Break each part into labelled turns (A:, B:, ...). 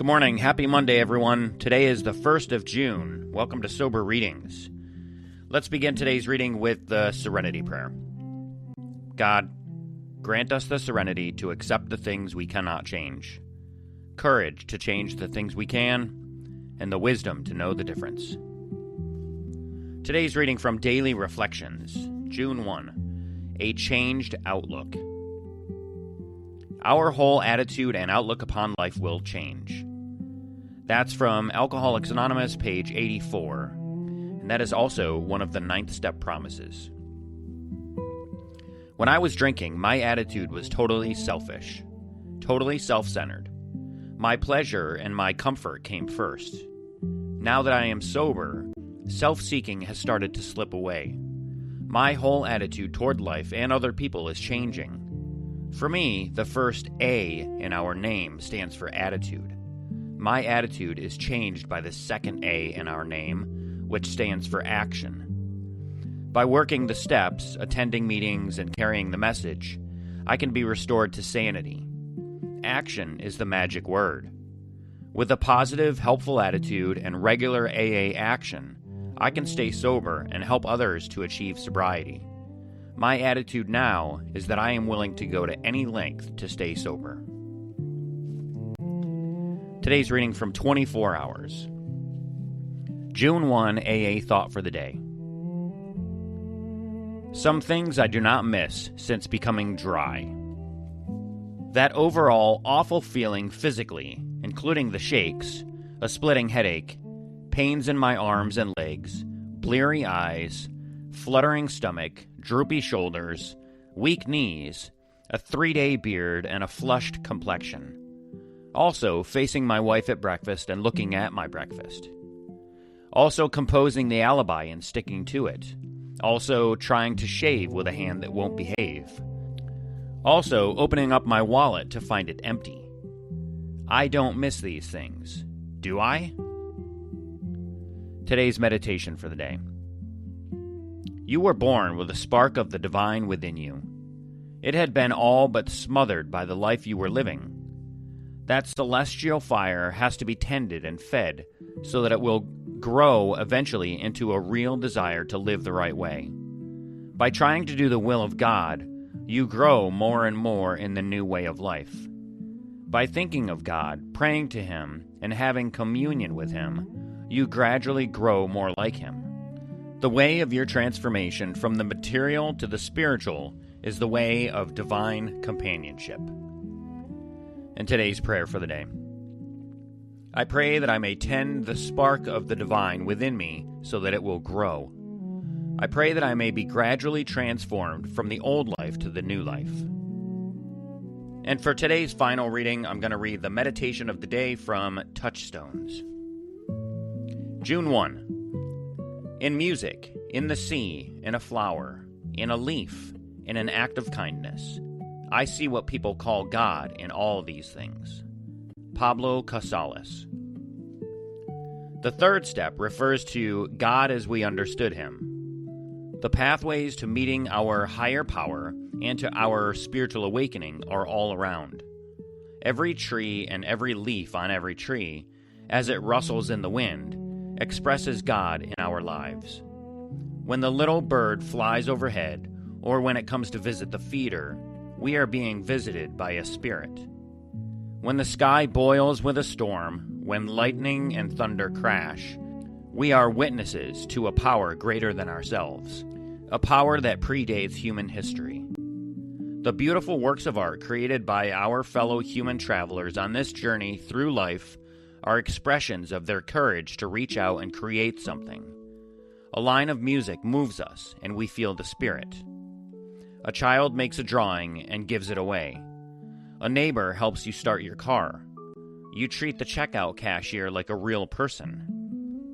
A: Good morning. Happy Monday, everyone. Today is the 1st of June. Welcome to Sober Readings. Let's begin today's reading with the Serenity Prayer. God, grant us the serenity to accept the things we cannot change, courage to change the things we can, and the wisdom to know the difference. Today's reading from Daily Reflections, June 1, A Changed Outlook. Our whole attitude and outlook upon life will change. That's from Alcoholics Anonymous, page 84, and that is also one of the 9th step promises. When I was drinking, my attitude was totally selfish, totally self-centered. My pleasure and my comfort came first. Now that I am sober, self-seeking has started to slip away. My whole attitude toward life and other people is changing. For me, the first A in our name stands for attitude. My attitude is changed by the second A in our name, which stands for action. By working the steps, attending meetings, and carrying the message, I can be restored to sanity. Action is the magic word. With a positive, helpful attitude and regular AA action, I can stay sober and help others to achieve sobriety. My attitude now is that I am willing to go to any length to stay sober. Today's reading from 24 Hours. June 1 AA Thought for the Day. Some things I do not miss since becoming dry. That overall awful feeling physically, including the shakes, a splitting headache, pains in my arms and legs, bleary eyes, fluttering stomach, droopy shoulders, weak knees, a 3-day beard, and a flushed complexion. Also, facing my wife at breakfast and looking at my breakfast. Also, composing the alibi and sticking to it. Also, trying to shave with a hand that won't behave. Also, opening up my wallet to find it empty. I don't miss these things. Do I? Today's meditation for the day. You were born with a spark of the divine within you. It had been all but smothered by the life you were living. That celestial fire has to be tended and fed so that it will grow eventually into a real desire to live the right way. By trying to do the will of God, you grow more and more in the new way of life. By thinking of God, praying to Him, and having communion with Him, you gradually grow more like Him. The way of your transformation from the material to the spiritual is the way of divine companionship. And today's prayer for the day. I pray that I may tend the spark of the divine within me so that it will grow. I pray that I may be gradually transformed from the old life to the new life. And for today's final reading, I'm going to read the meditation of the day from Touchstones. June 1. In music, in the sea, in a flower, in a leaf, in an act of kindness, I see what people call God in all these things. Pablo Casals. The third step refers to God as we understood Him. The pathways to meeting our higher power and to our spiritual awakening are all around. Every tree and every leaf on every tree, as it rustles in the wind, expresses God in our lives. When the little bird flies overhead, or when it comes to visit the feeder, we are being visited by a spirit. When the sky boils with a storm, when lightning and thunder crash, we are witnesses to a power greater than ourselves, a power that predates human history. The beautiful works of art created by our fellow human travelers on this journey through life are expressions of their courage to reach out and create something. A line of music moves us, and we feel the spirit. A child makes a drawing and gives it away. A neighbor helps you start your car. You treat the checkout cashier like a real person.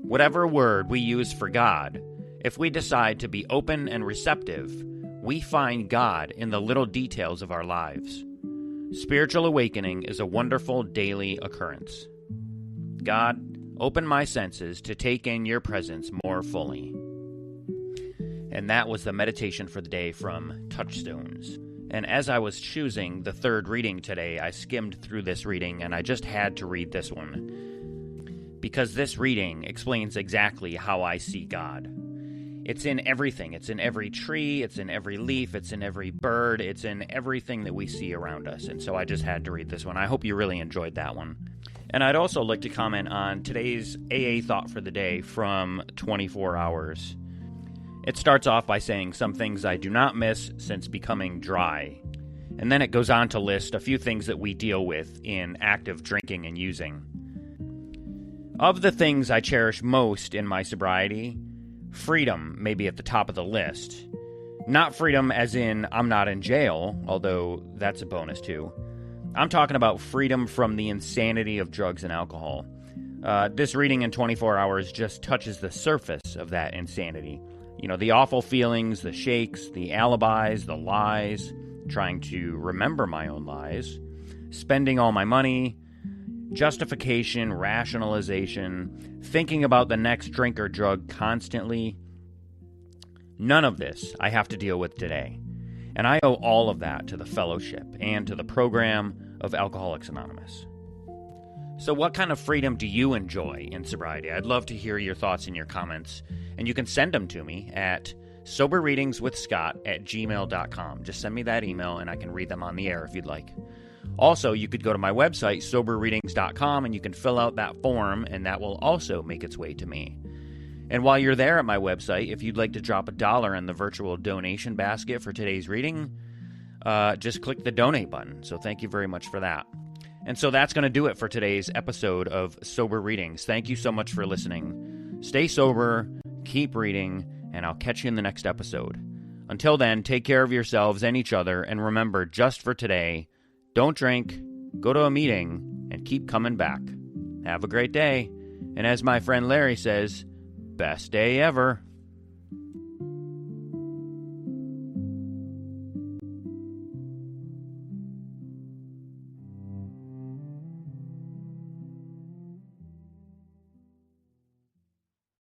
A: Whatever word we use for God, if we decide to be open and receptive, we find God in the little details of our lives. Spiritual awakening is a wonderful daily occurrence. God, open my senses to take in your presence more fully. And that was the meditation for the day from Touchstones. And as I was choosing the third reading today, I skimmed through this reading and I just had to read this one. Because this reading explains exactly how I see God. It's in everything. It's in every tree, it's in every leaf, it's in every bird, it's in everything that we see around us. And so I just had to read this one. I hope you really enjoyed that one. And I'd also like to comment on today's AA thought for the day from 24 Hours. It starts off by saying some things I do not miss since becoming dry. And then it goes on to list a few things that we deal with in active drinking and using. Of the things I cherish most in my sobriety, freedom may be at the top of the list. Not freedom as in I'm not in jail, although that's a bonus too. I'm talking about freedom from the insanity of drugs and alcohol. This reading in 24 Hours just touches the surface of that insanity. You know, the awful feelings, the shakes, the alibis, the lies, trying to remember my own lies, spending all my money, justification, rationalization, thinking about the next drink or drug constantly. None of this I have to deal with today. And I owe all of that to the fellowship and to the program of Alcoholics Anonymous. So what kind of freedom do you enjoy in sobriety? I'd love to hear your thoughts in your comments. And you can send them to me at soberreadingswithscott@gmail.com. Just send me that email and I can read them on the air if you'd like. Also, you could go to my website, soberreadings.com, and you can fill out that form, and that will also make its way to me. And while you're there at my website, if you'd like to drop $1 in the virtual donation basket for today's reading, just click the donate button. So thank you very much for that. And so that's going to do it for today's episode of Sober Readings. Thank you so much for listening. Stay sober, keep reading, and I'll catch you in the next episode. Until then, take care of yourselves and each other, and remember, just for today, don't drink, go to a meeting, and keep coming back. Have a great day. And as my friend Larry says, best day ever.